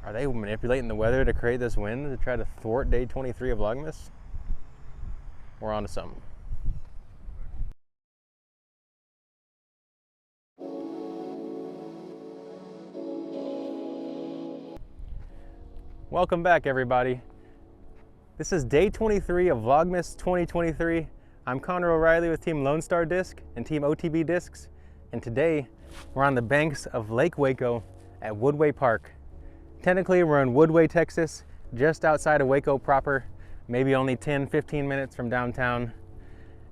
Are they manipulating the weather to create this wind to try to thwart day 23 of Vlogmas? We're on to something. Welcome back, everybody. This is day 23 of Vlogmas 2023. I'm Connor O'Reilly with Team Lone Star Disc and Team OTB Discs, and today we're on the banks of Lake Waco at Woodway Park. Technically, we're in Woodway, Texas, just outside of Waco proper, maybe only 10-15 minutes from downtown.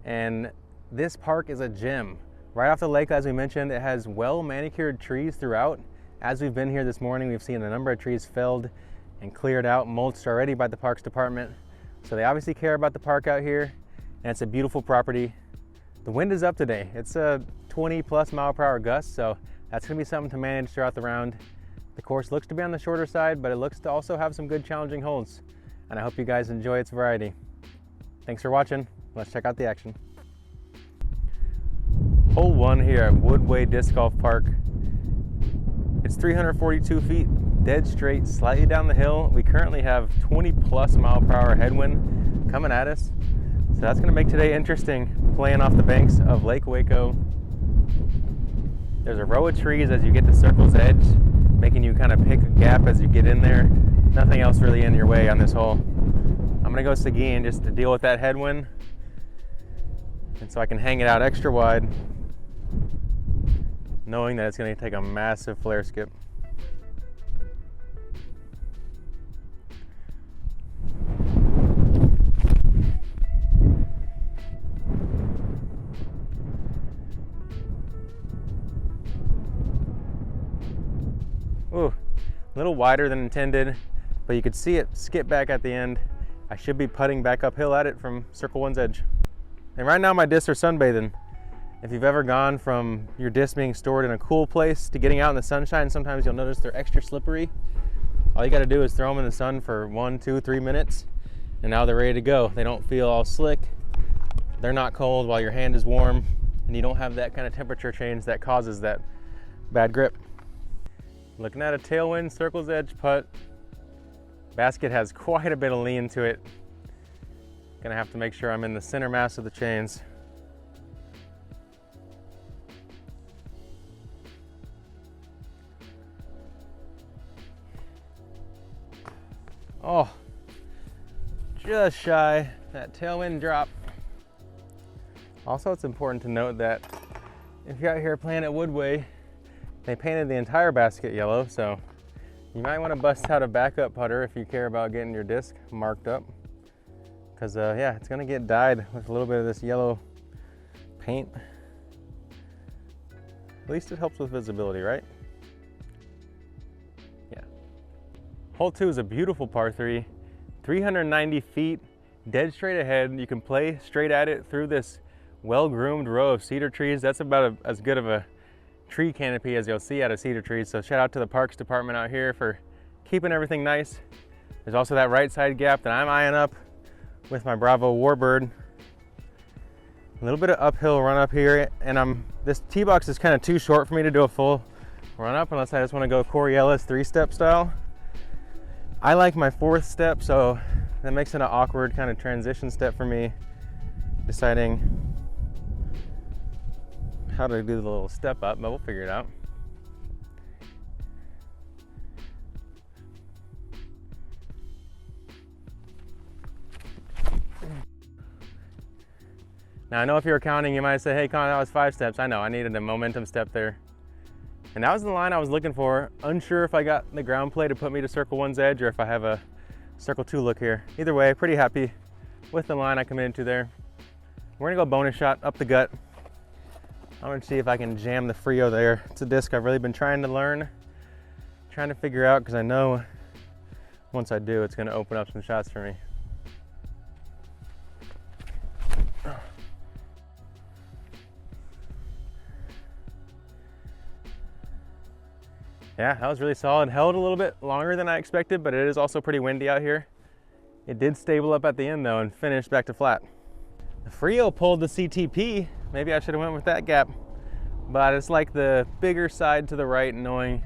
And this park is a gem. Right off the lake, as we mentioned, it has well manicured trees throughout. As we've been here this morning, we've seen a number of trees felled and cleared out, mulched already by the Parks Department. So they obviously care about the park out here, and it's a beautiful property. The wind is up today. It's a 20+ mile/hour gust, so that's gonna be something to manage throughout the round. The course looks to be on the shorter side, but it looks to also have some good challenging holes, and I hope you guys enjoy its variety. Thanks for watching. Let's check out the action. Hole 1 here at Woodway Disc Golf Park. It's 342 feet, dead straight, slightly down the hill. We currently have 20+ mile/hour headwind coming at us, so that's gonna make today interesting, playing off the banks of Lake Waco. There's a row of trees as you get to Circle's Edge, making you kind of pick a gap as you get in there. Nothing else really in your way on this hole. I'm gonna go Seguin just to deal with that headwind, and so I can hang it out extra wide, knowing that it's gonna take a massive flare skip. Ooh, a little wider than intended, but you could see it skip back at the end. I should be putting back uphill at it from Circle 1's edge. And right now my discs are sunbathing. If you've ever gone from your discs being stored in a cool place to getting out in the sunshine, sometimes you'll notice they're extra slippery. All you gotta do is throw them in the sun for 1, 2, 3 minutes, and now they're ready to go. They don't feel all slick. They're not cold while your hand is warm, and you don't have that kind of temperature change that causes that bad grip. Looking at a tailwind Circle's Edge putt. Basket has quite a bit of lean to it. Gonna have to make sure I'm in the center mass of the chains. Oh, just shy, that tailwind drop. Also, it's important to note that if you're out here playing at Woodway, they painted the entire basket yellow, so you might want to bust out a backup putter if you care about getting your disc marked up. Because yeah, it's gonna get dyed with a little bit of this yellow paint. At least it helps with visibility, right? Yeah. Hole 2 is a beautiful par 3, 390 feet, dead straight ahead. You can play straight at it through this well-groomed row of cedar trees. That's about as good of a tree canopy as you'll see out of cedar trees. So shout out to the Parks Department out here for keeping everything nice. There's also that right side gap that I'm eyeing up with my Bravo Warbird. A little bit of uphill run up here, and this tee box is kind of too short for me to do a full run up unless I just want to go Corey Ellis 3-step style. I like my 4th step, so that makes it an awkward kind of transition step for me, deciding how to do the little step up, but we'll figure it out. Now I know if you were counting, you might say, hey Con, that was 5 steps. I know, I needed a momentum step there. And that was the line I was looking for. Unsure if I got the ground play to put me to Circle 1's edge or if I have a Circle 2 look here. Either way, pretty happy with the line I committed to there. We're gonna go bonus shot up the gut. I'm gonna see if I can jam the Frio there. It's a disc I've really been trying to learn, trying to figure out, because I know once I do, it's gonna open up some shots for me. Yeah, that was really solid. Held a little bit longer than I expected, but it is also pretty windy out here. It did stable up at the end though and finished back to flat. The Frio pulled the CTP. Maybe I should have went with that gap, but it's like the bigger side to the right, knowing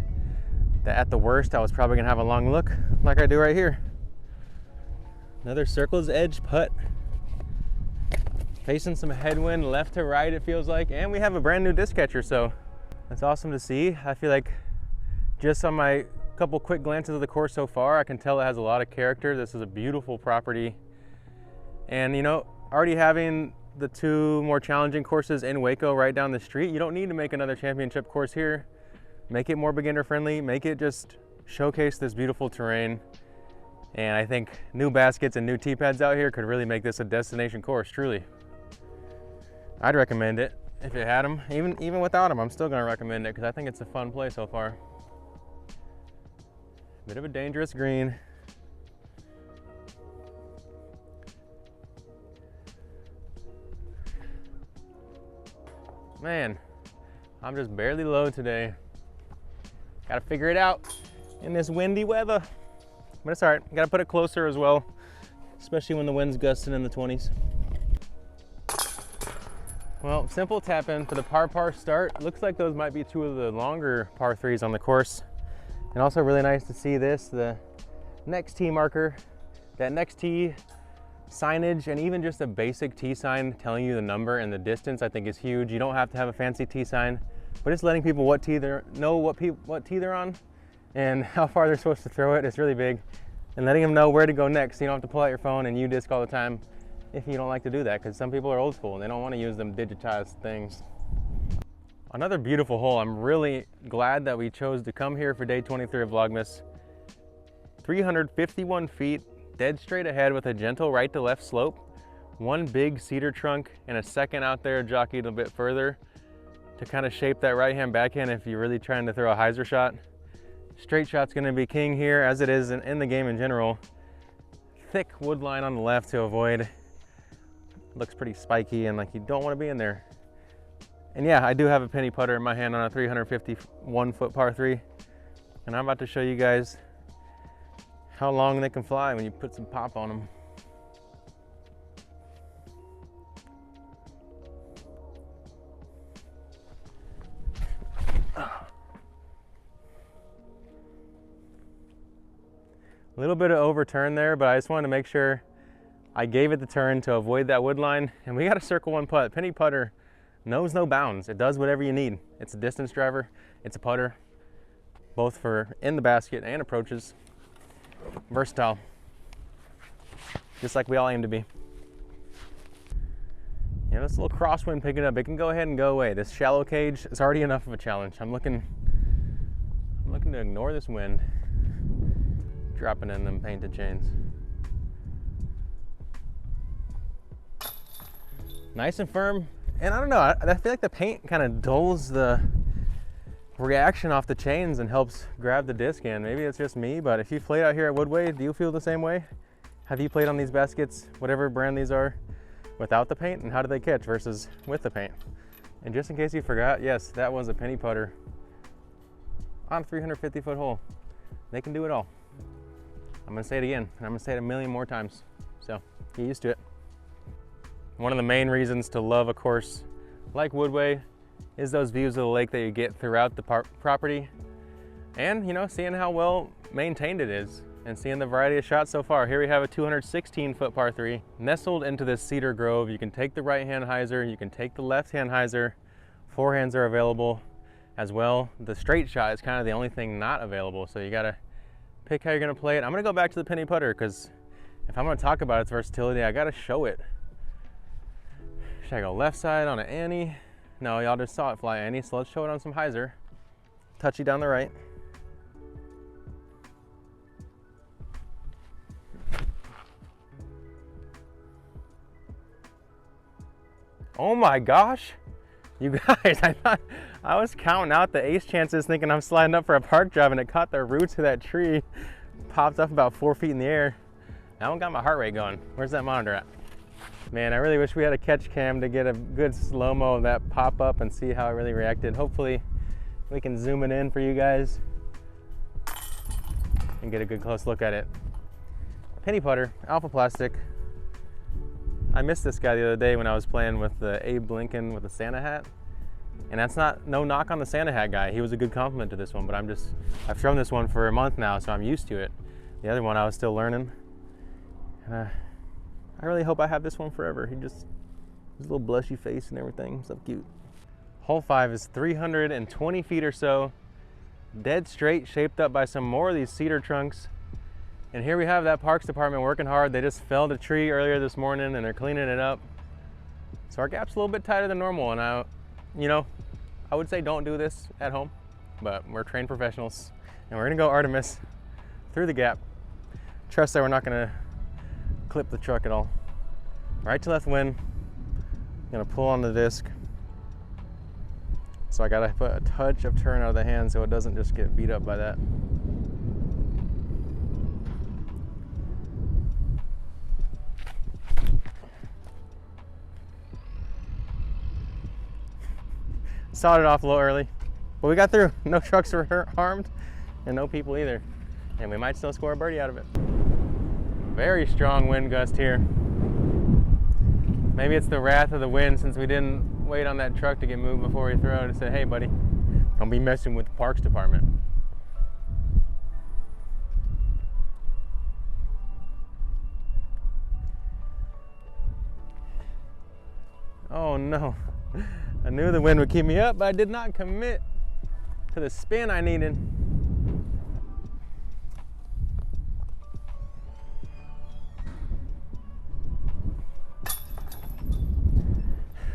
that at the worst I was probably gonna have a long look like I do right here. Another circle's edge putt. Facing some headwind left to right, it feels like, and we have a brand new disc catcher, so that's awesome to see. I feel like just on my couple quick glances of the course so far, I can tell it has a lot of character. This is a beautiful property. And you know, already having the two more challenging courses in Waco right down the street, you don't need to make another championship course here. Make it more beginner friendly, make it just showcase this beautiful terrain. And I think new baskets and new tee pads out here could really make this a destination course, truly. I'd recommend it if it had them. Even without them, I'm still gonna recommend it because I think it's a fun play so far. Bit of a dangerous green. Man, I'm just barely low today. Gotta figure it out in this windy weather. But it's all right, gotta put it closer as well, especially when the wind's gusting in the 20s. Well, simple tap in for the par start. Looks like those might be two of the longer par 3s on the course. And also really nice to see this, the next tee marker, that next tee signage, and even just a basic tee sign telling you the number and the distance I think is huge. You don't have to have a fancy tee sign, but just letting people what tee know what tee they're on and how far they're supposed to throw it is really big. And letting them know where to go next. So you don't have to pull out your phone and U-disc all the time if you don't like to do that, because some people are old school and they don't want to use them digitized things. Another beautiful hole. I'm really glad that we chose to come here for day 23 of Vlogmas. 351 feet, dead straight ahead with a gentle right to left slope. One big cedar trunk and a second out there jockeyed a bit further to kind of shape that right hand backhand if you're really trying to throw a hyzer shot. Straight shot's gonna be king here, as it is in the game in general. Thick wood line on the left to avoid. Looks pretty spiky and like you don't want to be in there. And yeah, I do have a penny putter in my hand on a 351 foot par 3. And I'm about to show you guys how long they can fly when you put some pop on them. A little bit of overturn there, but I just wanted to make sure I gave it the turn to avoid that wood line. And we got a circle one putt. Penny putter knows no bounds. It does whatever you need. It's a distance driver, it's a putter, both for in the basket and approaches. Versatile, just like we all aim to be. You know, this little crosswind picking up, it can go ahead and go away. This shallow cage is already enough of a challenge. I'm looking to ignore this wind dropping in them painted chains. Nice and firm. And I don't know, I feel like the paint kind of dulls the reaction off the chains and helps grab the disc in. Maybe it's just me, but if you played out here at Woodway, do you feel the same way? Have you played on these baskets, whatever brand these are, without the paint? And how do they catch versus with the paint? And just in case you forgot, yes, that was a penny putter on a 350 foot hole. They can do it all. I'm gonna say it again, and I'm gonna say it a million more times. So get used to it. One of the main reasons to love a course like Woodway is those views of the lake that you get throughout the property. And you know, seeing how well maintained it is and seeing the variety of shots so far. Here we have a 216 foot par 3 nestled into this cedar grove. You can take the right hand hyzer, you can take the left hand hyzer. Forehands are available as well. The straight shot is kind of the only thing not available, so you gotta pick how you're gonna play it. I'm gonna go back to the penny putter because if I'm gonna talk about its versatility, I gotta show it. Should I go left side on an Annie? No, y'all just saw it fly Annie, so let's show it on some hyzer. Touchy down the right. Oh my gosh, you guys, I was counting out the ace chances thinking I'm sliding up for a park drive and it caught the roots of that tree, popped up about 4 feet in the air. That one got my heart rate going. Where's that monitor at? Man, I really wish we had a catch cam to get a good slow-mo of that pop up and see how it really reacted. Hopefully we can zoom it in for you guys and get a good close look at it. Penny putter, alpha plastic. I missed this guy the other day when I was playing with the Abe Lincoln with the Santa hat. And that's no knock on the Santa hat guy. He was a good compliment to this one, but I've thrown this one for a month now, so I'm used to it. The other one I was still learning. And I really hope I have this one forever. His little blushy face and everything, so cute. Hole 5 is 320 feet or so, dead straight, shaped up by some more of these cedar trunks. And here we have that parks department working hard. They just felled a tree earlier this morning and they're cleaning it up. So our gap's a little bit tighter than normal, and I would say don't do this at home, but we're trained professionals and we're gonna go Artemis through the gap. Trust that we're not gonna clip the truck at all. Right to left wind, gonna pull on the disc. So I gotta put a touch of turn out of the hand so it doesn't just get beat up by that. Started off a little early, but we got through. No trucks were harmed and no people either. And we might still score a birdie out of it. Very strong wind gust here. Maybe it's the wrath of the wind since we didn't wait on that truck to get moved before we throw it and say, hey buddy, don't be messing with the parks department. Oh no. I knew the wind would keep me up, but I did not commit to the spin I needed.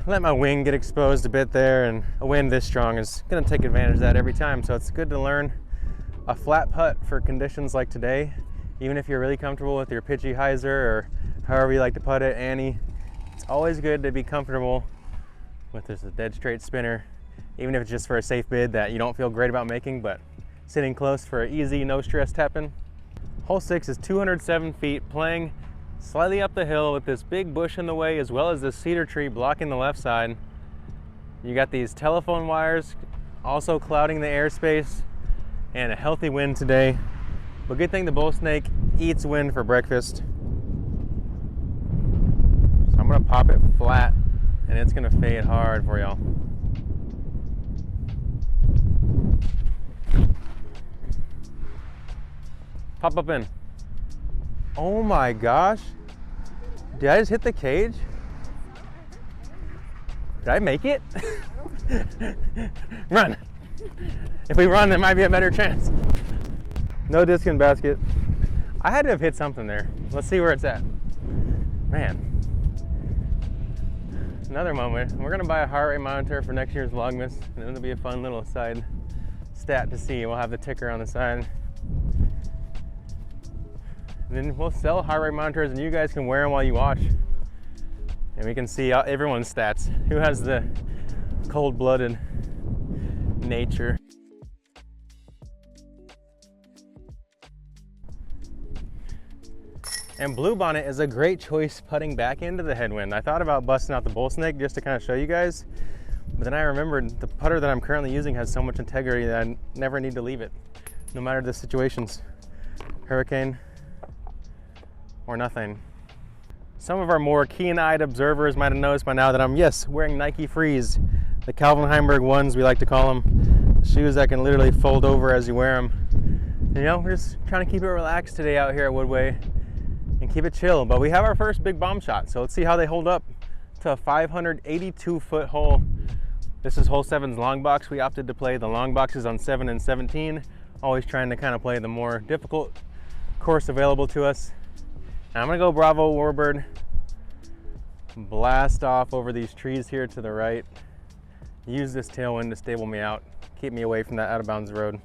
Let my wing get exposed a bit there, and a wind this strong is going to take advantage of that every time. So it's good to learn a flat putt for conditions like today. Even if you're really comfortable with your pitchy hyzer or however you like to putt it, Annie, it's always good to be comfortable with just a dead straight spinner, even if it's just for a safe bid that you don't feel great about making, but sitting close for an easy, no stress tap-in. Hole 6 is 207 feet, playing slightly up the hill with this big bush in the way as well as this cedar tree blocking the left side. You got these telephone wires also clouding the airspace and a healthy wind today. But good thing the bull snake eats wind for breakfast. So I'm gonna pop it flat and it's gonna fade hard for y'all. Pop up in. Oh my gosh. Did I just hit the cage? Did I make it? Run. If we run, there might be a better chance. No disc in basket. I had to have hit something there. Let's see where it's at. Man. Another moment. We're gonna buy a heart rate monitor for next year's Vlogmas, and it'll be a fun little side stat to see. We'll have the ticker on the side. And then we'll sell heart rate monitors and you guys can wear them while you watch. And we can see everyone's stats. Who has the cold-blooded nature. And Bluebonnet is a great choice putting back into the headwind. I thought about busting out the bull snake just to kind of show you guys, but then I remembered the putter that I'm currently using has so much integrity that I never need to leave it, no matter the situations. Hurricane or nothing. Some of our more keen-eyed observers might have noticed by now that I'm, yes, wearing Nike Freeze, the Calvin Heimberg ones, we like to call them. Shoes that can literally fold over as you wear them. You know, we're just trying to keep it relaxed today out here at Woodway and keep it chill. But we have our first big bomb shot, so let's see how they hold up to a 582-foot hole. This is hole 7's long box. We opted to play the long boxes on 7 and 17, always trying to kind of play the more difficult course available to us. Now I'm gonna go Bravo Warbird, blast off over these trees here to the right, use this tailwind to stable me out, keep me away from that out of bounds road.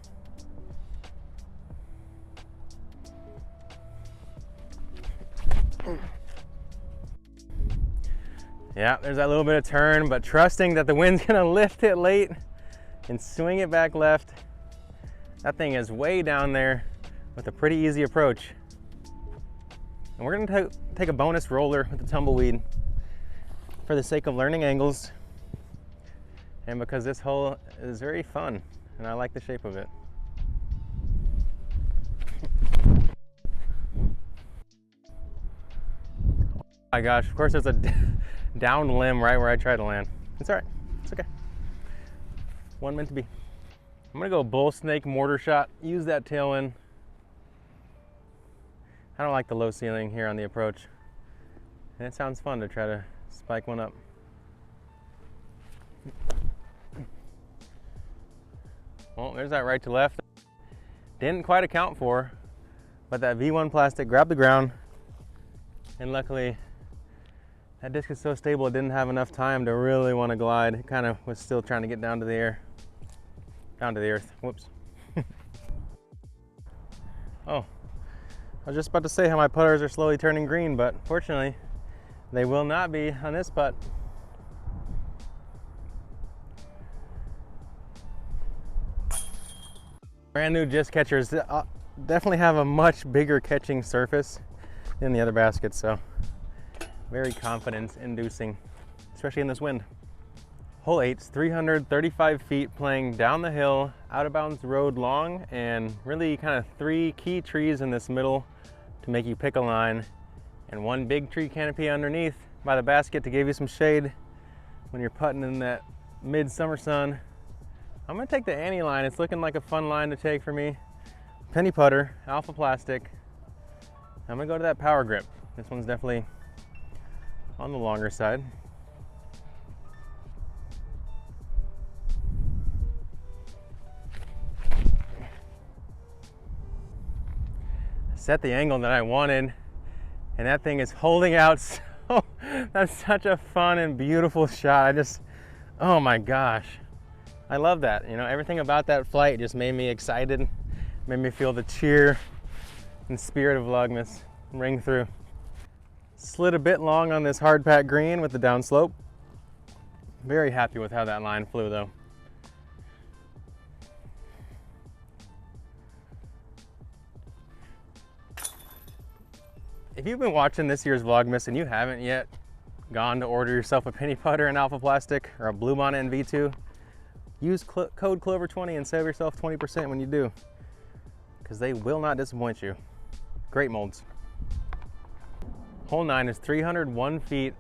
Yeah, there's that little bit of turn, but trusting that the wind's gonna lift it late and swing it back left. That thing is way down there with a pretty easy approach. And we're gonna take a bonus roller with the tumbleweed for the sake of learning angles and because this hole is very fun and I like the shape of it. Oh my gosh, of course there's a down limb right where I try to land. It's all right, it's okay. One meant to be. I'm gonna go bull snake mortar shot. Use that tailwind. I don't like the low ceiling here on the approach. And it sounds fun to try to spike one up. Well, there's that right to left. Didn't quite account for, but that V1 plastic grabbed the ground, and luckily that disc is so stable it didn't have enough time to really want to glide. It kind of was still trying to get down to the air, down to the earth. Whoops. Oh, I was just about to say how my putters are slowly turning green, but fortunately they will not be on this putt. Brand new disc catchers definitely have a much bigger catching surface than the other baskets, so very confidence inducing, especially in this wind. Hole 8's 335 feet, playing down the hill, out of bounds road long, and really kind of 3 key trees in this middle to make you pick a line, and 1 big tree canopy underneath by the basket to give you some shade when you're putting in that midsummer sun. I'm gonna take the Annie line. It's looking like a fun line to take for me. Penny putter, alpha plastic. I'm gonna go to that power grip. This one's definitely on the longer side. Set the angle that I wanted, and that thing is holding out so, that's such a fun and beautiful shot. Oh my gosh. I love that. You know, everything about that flight just made me excited, made me feel the cheer and spirit of Vlogmas ring through. Slid a bit long on this hard pack green with the downslope. Very happy with how that line flew though. If you've been watching this year's Vlogmas and you haven't yet gone to order yourself a penny putter in alpha plastic or a blue bonnet in V2, use code Clover20 and save yourself 20% when you do, because they will not disappoint you. Great molds. Hole 9 is 301 feet,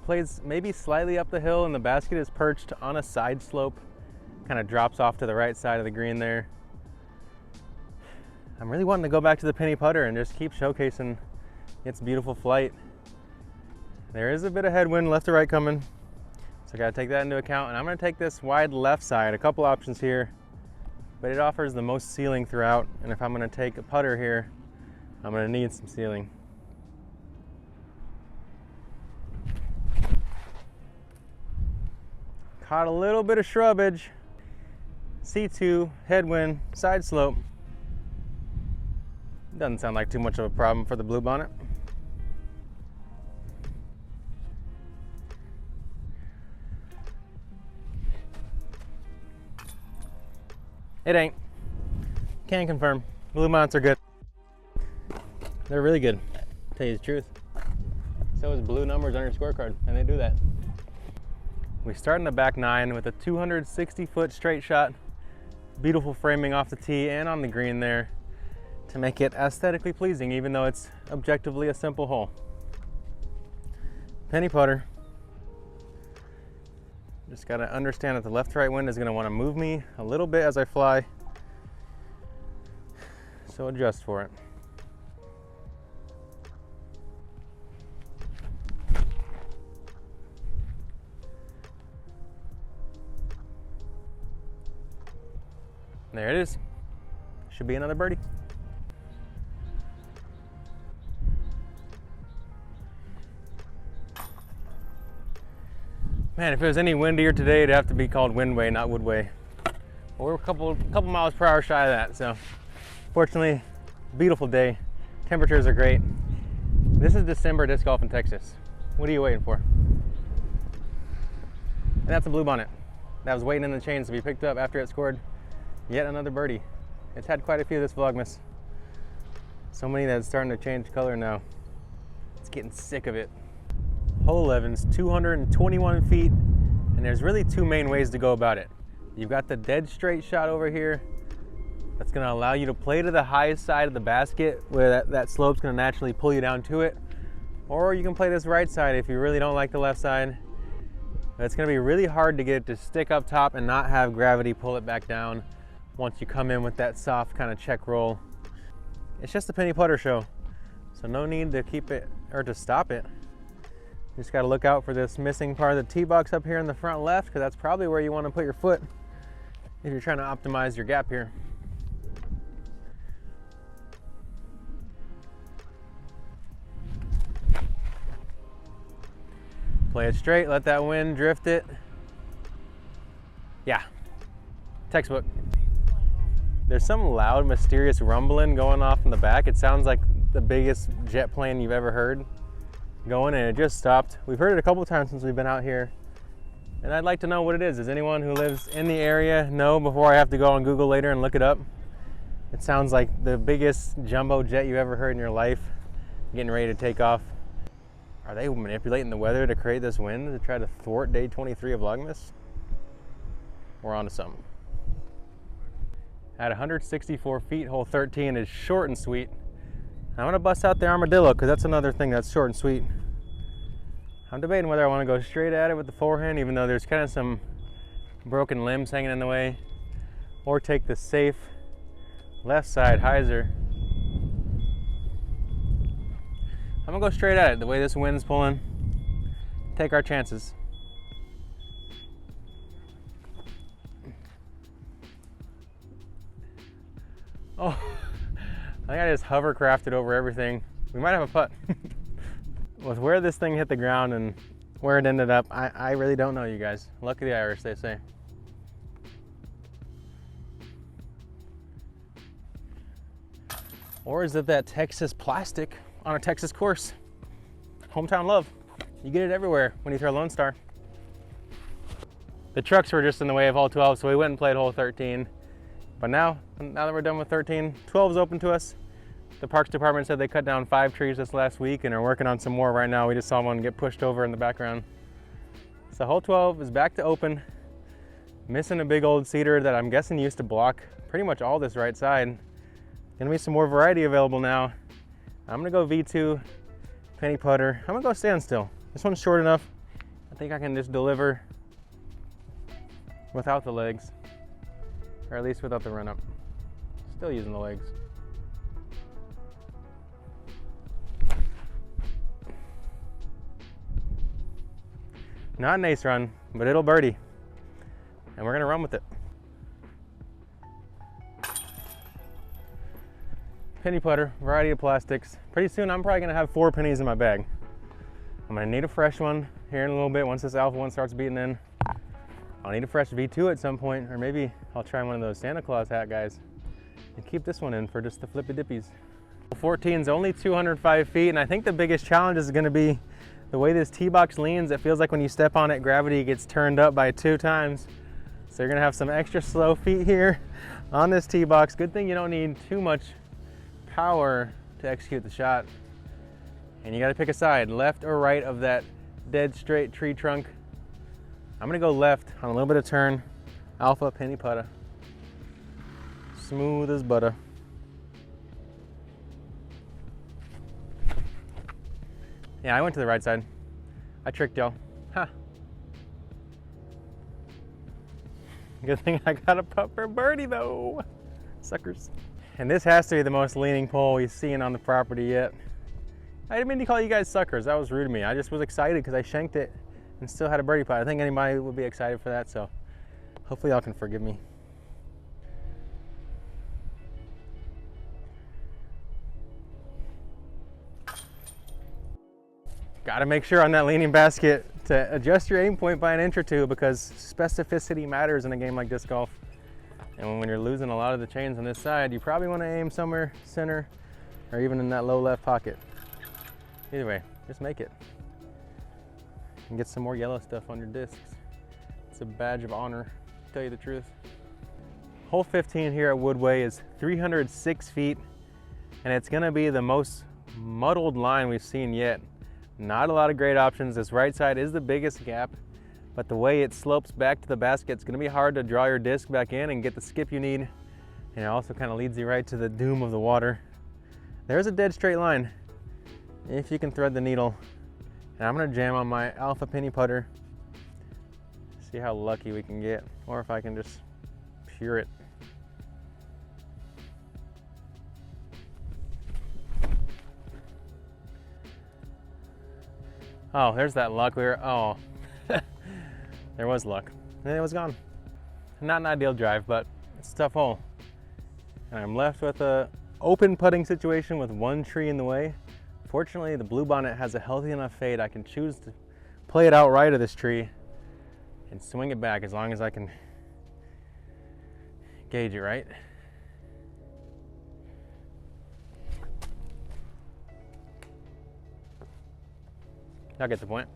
plays maybe slightly up the hill, and the basket is perched on a side slope, kind of drops off to the right side of the green there. I'm really wanting to go back to the penny putter and just keep showcasing its beautiful flight. There is a bit of headwind left to right coming, so I gotta take that into account, and I'm gonna take this wide left side. A couple options here, but it offers the most ceiling throughout, and if I'm gonna take a putter here, I'm gonna need some ceiling. Caught a little bit of shrubbage. C2, headwind, side slope. Doesn't sound like too much of a problem for the blue bonnet. It ain't. Can confirm. Blue bonnets are good. They're really good, to tell you the truth. So is blue numbers on your scorecard, and they do that. We start in the back 9 with a 260-foot straight shot. Beautiful framing off the tee and on the green there to make it aesthetically pleasing, even though it's objectively a simple hole. Penny putter. Just gotta understand that the left to right wind is gonna wanna move me a little bit as I fly. So adjust for it. There it is. Should be another birdie. Man, if it was any windier today, it'd have to be called Windway, not Woodway. Well, we're a couple miles per hour shy of that, so fortunately, beautiful day. Temperatures are great. This is December disc golf in Texas. What are you waiting for? And that's a blue bonnet that was waiting in the chains to be picked up after it scored yet another birdie. It's had quite a few this Vlogmas. So many that it's starting to change color now. It's getting sick of it. Hole 11's 221 feet, and there's really 2 main ways to go about it. You've got the dead straight shot over here that's gonna allow you to play to the highest side of the basket where that slope's gonna naturally pull you down to it. Or you can play this right side if you really don't like the left side It's gonna be really hard to get it to stick up top and not have gravity pull it back down once you come in with that soft kind of check roll. It's just a penny putter show, so no need to keep it or to stop it. You just gotta look out for this missing part of the tee box up here in the front left, because that's probably where you wanna put your foot if you're trying to optimize your gap here. Play it straight, let that wind drift it. Yeah, textbook. There's some loud, mysterious rumbling going off in the back. It sounds like the biggest jet plane you've ever heard going, and it just stopped. We've heard it a couple times since we've been out here, and I'd like to know what it is. Does anyone who lives in the area know before I have to go on Google later and look it up? It sounds like the biggest jumbo jet you've ever heard in your life getting ready to take off. Are they manipulating the weather to create this wind to try to thwart day 23 of Vlogmas? We're on to something. At 164 feet, hole 13 is short and sweet. I'm gonna bust out the armadillo because that's another thing that's short and sweet. I'm debating whether I want to go straight at it with the forehand, even though there's kind of some broken limbs hanging in the way, or take the safe left side hyzer. I'm gonna go straight at it the way this wind's pulling. Take our chances. Oh, I think I just hovercrafted over everything. We might have a putt. With where this thing hit the ground and where it ended up, I really don't know, you guys. Luck of the Irish, they say. Or is it that Texas plastic on a Texas course? Hometown love. You get it everywhere when you throw Lone Star. The trucks were just in the way of hole 12, so we went and played hole 13. But now that we're done with 13, 12 is open to us. The Parks Department said they cut down 5 trees this last week and are working on some more right now. We just saw one get pushed over in the background. So hole 12 is back to open. Missing a big old cedar that I'm guessing used to block pretty much all this right side. Gonna be some more variety available now. I'm gonna go V2, penny putter. I'm gonna go standstill. This one's short enough. I think I can just deliver without the legs, or at least without the run up. Still using the legs. Not an ace run, but it'll birdie. And we're gonna run with it. Penny putter, variety of plastics. Pretty soon I'm probably gonna have 4 pennies in my bag. I'm gonna need a fresh one here in a little bit once this alpha one starts beating in. I'll need a fresh V2 at some point, or maybe I'll try one of those Santa Claus hat guys and keep this one in for just the flippy dippies. 14 is only 205 feet, and I think the biggest challenge is gonna be the way this tee box leans. It feels like when you step on it, gravity gets turned up by 2 times. So you're gonna have some extra slow feet here on this tee box. Good thing you don't need too much power to execute the shot. And you gotta pick a side, left or right of that dead straight tree trunk. I'm gonna go left on a little bit of turn, alpha penny putter. Smooth as butter. Yeah, I went to the right side. I tricked y'all. Ha. Good thing I got a putt for birdie though. Suckers. And this has to be the most leaning pole we've seen on the property yet. I didn't mean to call you guys suckers. That was rude of me. I just was excited because I shanked it and still had a birdie putt. I think anybody would be excited for that, so hopefully y'all can forgive me. Got to make sure on that leaning basket to adjust your aim point by an inch or two, because specificity matters in a game like disc golf. And when you're losing a lot of the chains on this side, you probably want to aim somewhere center or even in that low left pocket. Either way, just make it. And get some more yellow stuff on your discs. It's a badge of honor, to tell you the truth. Hole 15 here at Woodway is 306 feet, and it's gonna be the most muddled line we've seen yet. Not a lot of great options. This right side is the biggest gap, but the way it slopes back to the basket, it's gonna be hard to draw your disc back in and get the skip you need. And it also kind of leads you right to the doom of the water. There's a dead straight line, if you can thread the needle. And I'm gonna jam on my alpha penny putter See how lucky we can get, or if I can just pure it. Oh, there's that luck. Oh, there was luck. And it was gone. Not an ideal drive, but it's a tough hole. And I'm left with a open putting situation with one tree in the way. Fortunately, the bluebonnet has a healthy enough fade. I can choose to play it out right of this tree and swing it back as long as I can gauge it right. Y'all get the point.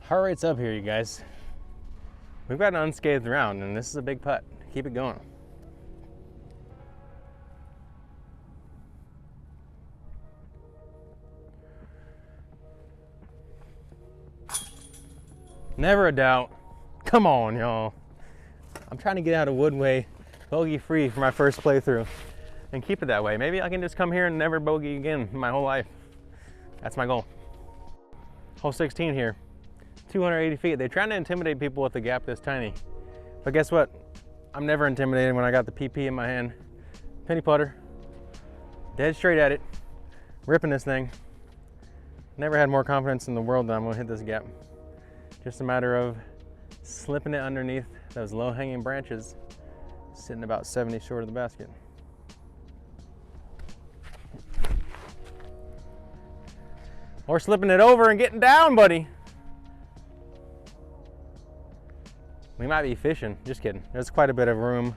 Heart rate's up here, you guys. We've got an unscathed round, and this is a big putt. Keep it going. Never a doubt. Come on, y'all. I'm trying to get out of Woodway bogey free for my first playthrough and keep it that way. Maybe I can just come here and never bogey again my whole life. That's my goal. Hole 16 here, 280 feet. They're trying to intimidate people with the gap this tiny. But guess what? I'm never intimidated when I got the PP in my hand. Penny putter, dead straight at it, ripping this thing. Never had more confidence in the world that I'm gonna hit this gap. Just a matter of slipping it underneath those low-hanging branches, sitting about 70 short of the basket. Or slipping it over and getting down, buddy. We might be fishing, just kidding. There's quite a bit of room.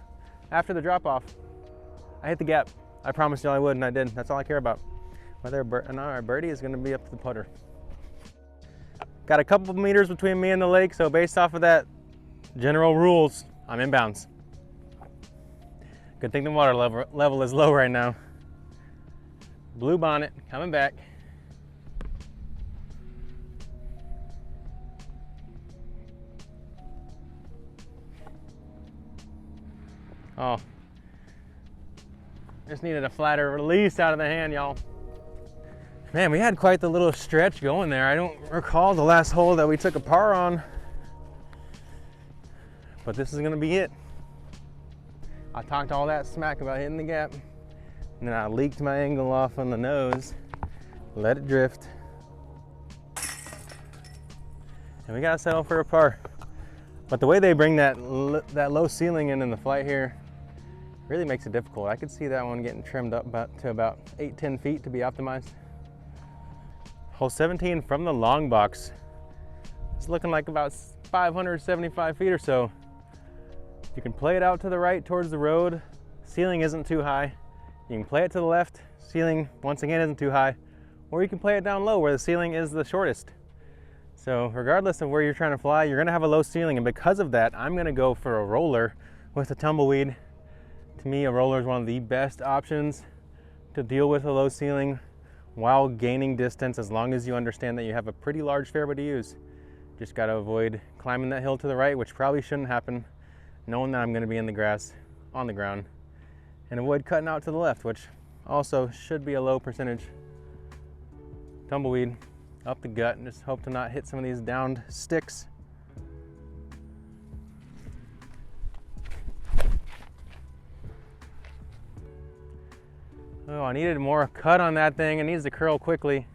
After the drop off, I hit the gap. I promised you I would, and I did. That's all I care about. Whether a birdie is gonna be up to the putter. Got a couple of meters between me and the lake, so based off of that general rules, I'm inbounds. Good thing the water level is low right now. Bluebonnet coming back. Oh, just needed a flatter release out of the hand, y'all. Man, we had quite the little stretch going there. I don't recall the last hole that we took a par on, but this is gonna be it. I talked all that smack about hitting the gap, and then I leaked my angle off on the nose, let it drift, and we gotta settle for a par. But the way they bring that low ceiling in the flight here really makes it difficult. I could see that one getting trimmed up to about 8-10 feet to be optimized. Hole 17 from the long box. It's looking like about 575 feet or so. You can play it out to the right towards the road. Ceiling isn't too high. You can play it to the left. Ceiling, once again, isn't too high. Or you can play it down low where the ceiling is the shortest. So regardless of where you're trying to fly, you're gonna have a low ceiling. And because of that, I'm gonna go for a roller with a tumbleweed. To me, a roller is one of the best options to deal with a low ceiling while gaining distance, as long as you understand that you have a pretty large fairway to use. Just got to avoid climbing that hill to the right, which probably shouldn't happen, knowing that I'm going to be in the grass on the ground, and avoid cutting out to the left, which also should be a low percentage. Tumbleweed up the gut, and just hope to not hit some of these downed sticks. Oh, I needed more cut on that thing. It needs to curl quickly.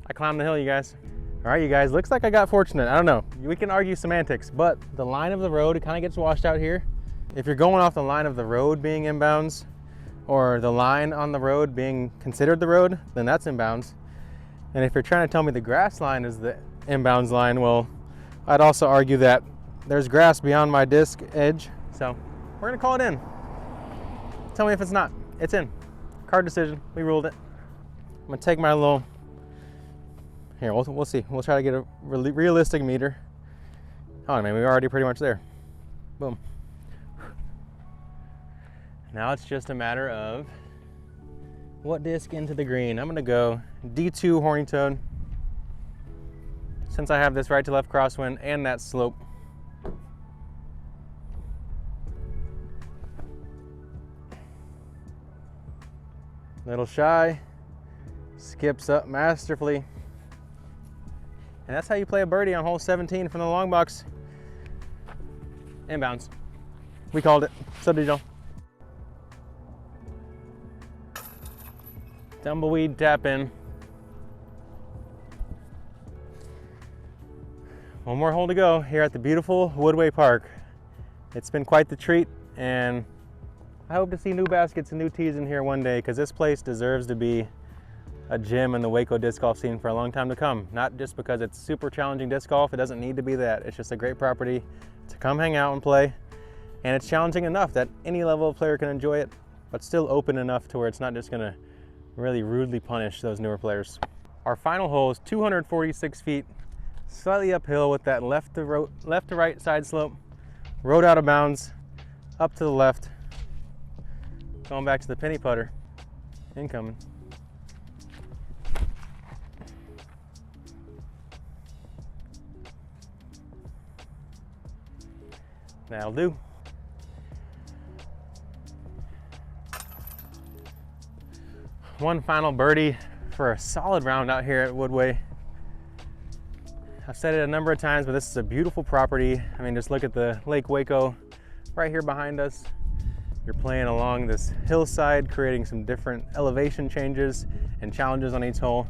I climbed the hill, you guys. All right, you guys, looks like I got fortunate. I don't know, we can argue semantics, but the line of the road, it kind of gets washed out here. If you're going off the line of the road being inbounds, or the line on the road being considered the road, then that's inbounds. And if you're trying to tell me the grass line is the inbounds line, well, I'd also argue that there's grass beyond my disc edge. So we're gonna call it in. Tell me if it's not. It's in. Card decision. We ruled it. I'm gonna take my little. Here, we'll see. We'll try to get a realistic meter. Oh man, we're already pretty much there. Boom. Now it's just a matter of what disc into the green. I'm gonna go D2 horny toad, since I have this right to left crosswind and that slope. Little shy, skips up masterfully. And that's how you play a birdie on hole 17 from the long box. Inbounds. We called it. So did y'all. Tumbleweed tap in. One more hole to go here at the beautiful Woodway Park. It's been quite the treat, and I hope to see new baskets and new tees in here one day, because this place deserves to be a gem in the Waco disc golf scene for a long time to come. Not just because it's super challenging disc golf, it doesn't need to be that. It's just a great property to come hang out and play. And it's challenging enough that any level of player can enjoy it, but still open enough to where it's not just gonna really rudely punish those newer players. Our final hole is 246 feet, slightly uphill with that left to right side slope, road out of bounds, up to the left, going back to the penny putter, incoming. That'll do. One final birdie for a solid round out here at Woodway. I've said it a number of times, but this is a beautiful property. I mean, just look at the Lake Waco right here behind us. You're playing along this hillside, creating some different elevation changes and challenges on each hole.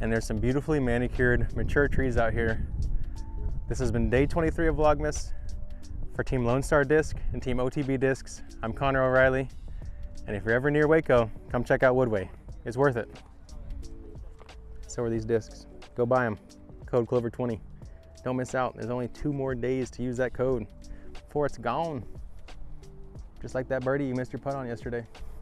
And there's some beautifully manicured, mature trees out here. This has been day 23 of Vlogmas. For Team Lone Star Disc and Team OTB Discs, I'm Connor O'Reilly. And if you're ever near Waco, come check out Woodway. It's worth it. So are these discs. Go buy them. Code Clover20. Don't miss out. There's only 2 more days to use that code before it's gone. Just like that birdie you missed your putt on yesterday.